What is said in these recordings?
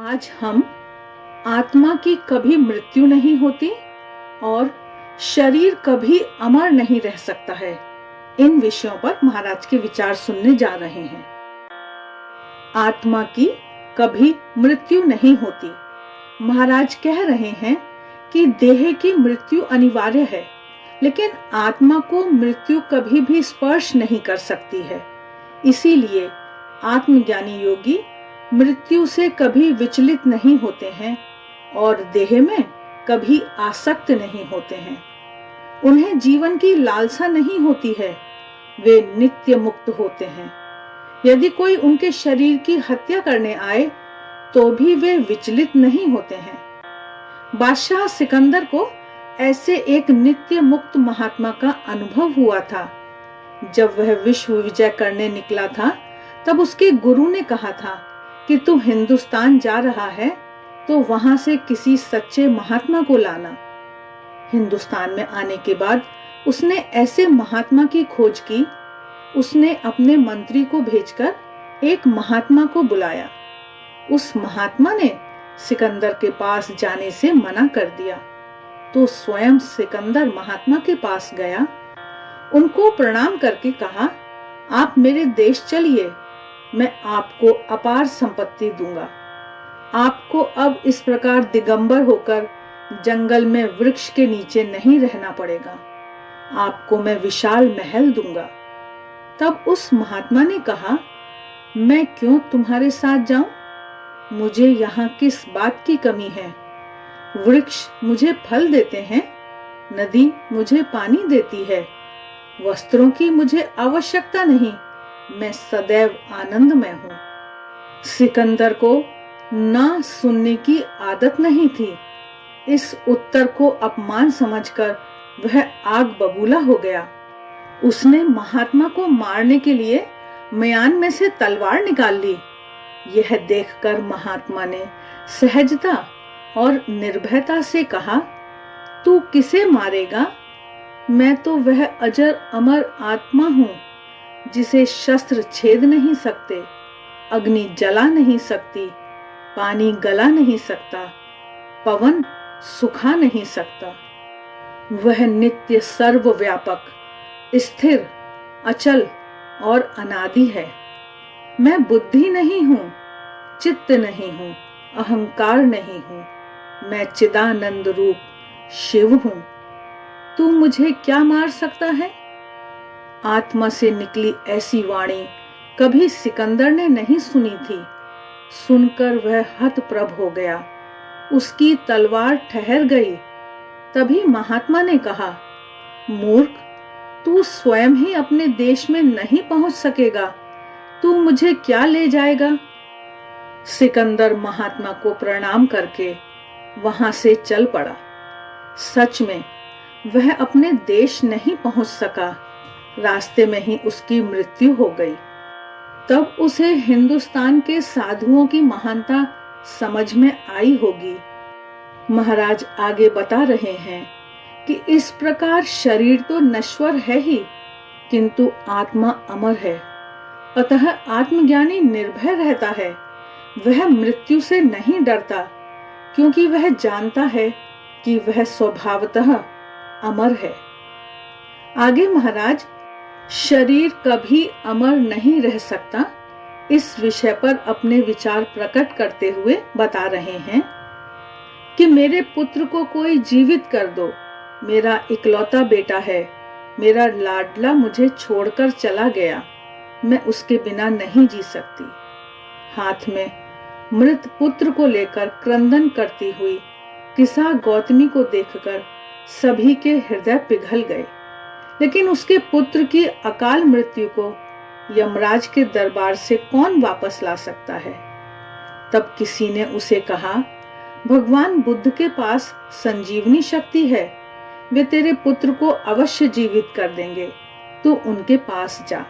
आज हम आत्मा की कभी मृत्यु नहीं होती और शरीर कभी अमर नहीं रह सकता है, इन विषयों पर महाराज के विचार सुनने जा रहे हैं। आत्मा की कभी मृत्यु नहीं होती। महाराज कह रहे हैं कि देह की मृत्यु अनिवार्य है, लेकिन आत्मा को मृत्यु कभी भी स्पर्श नहीं कर सकती है। इसीलिए आत्मज्ञानी योगी मृत्यु से कभी विचलित नहीं होते हैं और देह में कभी आसक्त नहीं होते हैं। उन्हें जीवन की लालसा नहीं होती है, वे नित्य मुक्त होते हैं। यदि कोई उनके शरीर की हत्या करने आए तो भी वे विचलित नहीं होते हैं। बादशाह सिकंदर को ऐसे एक नित्य मुक्त महात्मा का अनुभव हुआ था। जब वह विश्व विजय करने निकला था, तब उसके गुरु ने कहा था कि तू हिंदुस्तान जा रहा है तो वहां से किसी सच्चे महात्मा को लाना। हिंदुस्तान में आने के बाद उसने ऐसे महात्मा की खोज की। उसने अपने मंत्री को भेजकर एक महात्मा को बुलाया। उस महात्मा ने सिकंदर के पास जाने से मना कर दिया, तो स्वयं सिकंदर महात्मा के पास गया। उनको प्रणाम करके कहा, आप मेरे देश चलिए, मैं आपको अपार संपत्ति दूंगा। आपको अब इस प्रकार दिगंबर होकर जंगल में वृक्ष के नीचे नहीं रहना पड़ेगा। आपको मैं विशाल महल दूंगा। तब उस महात्मा ने कहा, मैं क्यों तुम्हारे साथ जाऊं? मुझे यहाँ किस बात की कमी है? वृक्ष मुझे फल देते हैं, नदी मुझे पानी देती है, वस्त्रों की मुझे आवश्यकता नहीं, मैं सदैव आनंदमय हूँ। सिकंदर को ना सुनने की आदत नहीं थी। इस उत्तर को अपमान समझकर वह आग बबूला हो गया। उसने महात्मा को मारने के लिए म्यान में से तलवार निकाल ली। यह देखकर महात्मा ने सहजता और निर्भयता से कहा, तू किसे मारेगा? मैं तो वह अजर अमर आत्मा हूँ जिसे शस्त्र छेद नहीं सकते, अग्नि जला नहीं सकती, पानी गला नहीं सकता, पवन सुखा नहीं सकता। वह नित्य सर्वव्यापक, स्थिर, अचल और अनादि है। मैं बुद्धि नहीं हूँ, चित्त नहीं हूँ, अहंकार नहीं हूँ, मैं चिदानंद रूप शिव हूँ। तू मुझे क्या मार सकता है? आत्मा से निकली ऐसी वाणी कभी सिकंदर ने नहीं सुनी थी। सुनकर वह हतप्रभ हो गया। उसकी तलवार ठहर गई। तभी महात्मा ने कहा, मूर्ख, तू स्वयं ही अपने देश में नहीं पहुंच सकेगा, तू मुझे क्या ले जाएगा? सिकंदर महात्मा को प्रणाम करके वहां से चल पड़ा। सच में वह अपने देश नहीं पहुंच सका। रास्ते में ही उसकी मृत्यु हो गई। तब उसे हिंदुस्तान के साधुओं की महानता समझ में आई होगी। महाराज आगे बता रहे हैं कि इस प्रकार शरीर तो नश्वर है ही, किंतु आत्मा अमर है। अतः आत्मज्ञानी निर्भय रहता है। वह मृत्यु से नहीं डरता, क्योंकि वह जानता है कि वह स्वभावतः अमर है। आगे महाराज शरीर कभी अमर नहीं रह सकता, इस विषय पर अपने विचार प्रकट करते हुए बता रहे हैं कि मेरे पुत्र को कोई जीवित कर दो। मेरा इकलौता बेटा है, मेरा लाडला मुझे छोड़कर चला गया, मैं उसके बिना नहीं जी सकती। हाथ में मृत पुत्र को लेकर क्रंदन करती हुई किसा गौतमी को देखकर सभी के हृदय पिघल गए। लेकिन उसके पुत्र की अकाल मृत्यु को यमराज के दरबार से कौन वापस ला सकता है? तब किसी ने उसे कहा, भगवान बुद्ध के पास संजीवनी शक्ति है, वे तेरे पुत्र को अवश्य जीवित कर देंगे, तू उनके पास जा।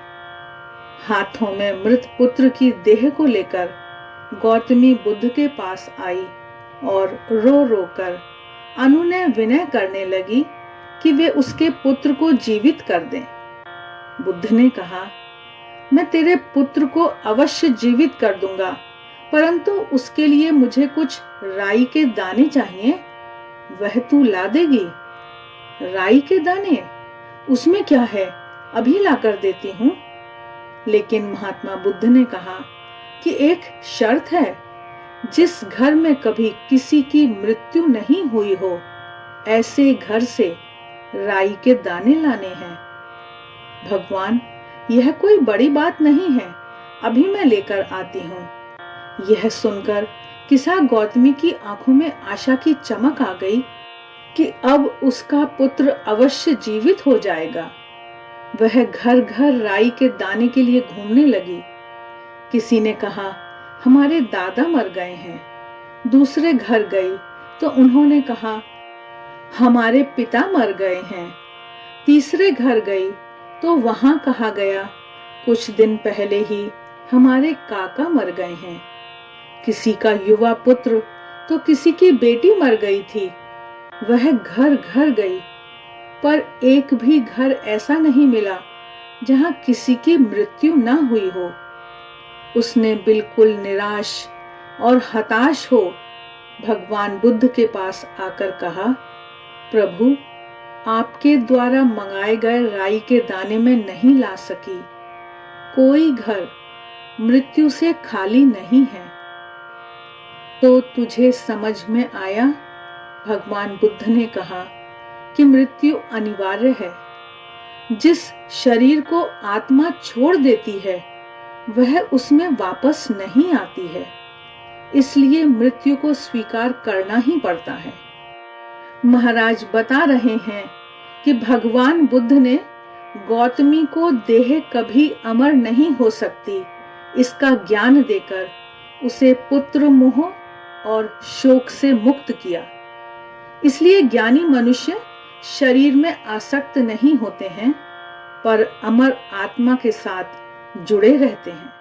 हाथों में मृत पुत्र की देह को लेकर गौतमी बुद्ध के पास आई और रो रो कर अनुनय विनय करने लगी कि वे उसके पुत्र को जीवित कर दें। बुद्ध ने कहा, मैं तेरे पुत्र को अवश्य जीवित कर दूंगा, परंतु उसके लिए मुझे कुछ राई के दाने चाहिए, वह तू ला देगी? राई के दाने? उसमें क्या है, अभी लाकर देती हूँ। लेकिन महात्मा बुद्ध ने कहा कि एक शर्त है, जिस घर में कभी किसी की मृत्यु नहीं हुई हो, ऐसे घर से राई के दाने लाने हैं। भगवान, यह कोई बड़ी बात नहीं है, अभी मैं लेकर आती हूँ। यह सुनकर किसा गौतमी की आंखों में आशा की चमक आ गई कि अब उसका पुत्र अवश्य जीवित हो जाएगा। वह घर घर राई के दाने के लिए घूमने लगी। किसी ने कहा, हमारे दादा मर गए हैं। दूसरे घर गई तो उन्होंने कहा, हमारे पिता मर गए हैं। तीसरे घर गई तो वहां कहा गया, कुछ दिन पहले ही हमारे काका मर गए हैं। किसी का युवा पुत्र तो किसी की बेटी मर गई थी। वह घर घर गई, पर एक भी घर ऐसा नहीं मिला जहां किसी की मृत्यु न हुई हो। उसने बिल्कुल निराश और हताश हो भगवान बुद्ध के पास आकर कहा, प्रभु, आपके द्वारा मंगाए गए राई के दाने में नहीं ला सकी। कोई घर मृत्यु से खाली नहीं है। तो तुझे समझ में आया? भगवान बुद्ध ने कहा कि मृत्यु अनिवार्य है। जिस शरीर को आत्मा छोड़ देती है, वह उसमें वापस नहीं आती है। इसलिए मृत्यु को स्वीकार करना ही पड़ता है। महाराज बता रहे हैं कि भगवान बुद्ध ने गौतमी को देह कभी अमर नहीं हो सकती, इसका ज्ञान देकर उसे पुत्र मोह और शोक से मुक्त किया। इसलिए ज्ञानी मनुष्य शरीर में आसक्त नहीं होते हैं, पर अमर आत्मा के साथ जुड़े रहते हैं।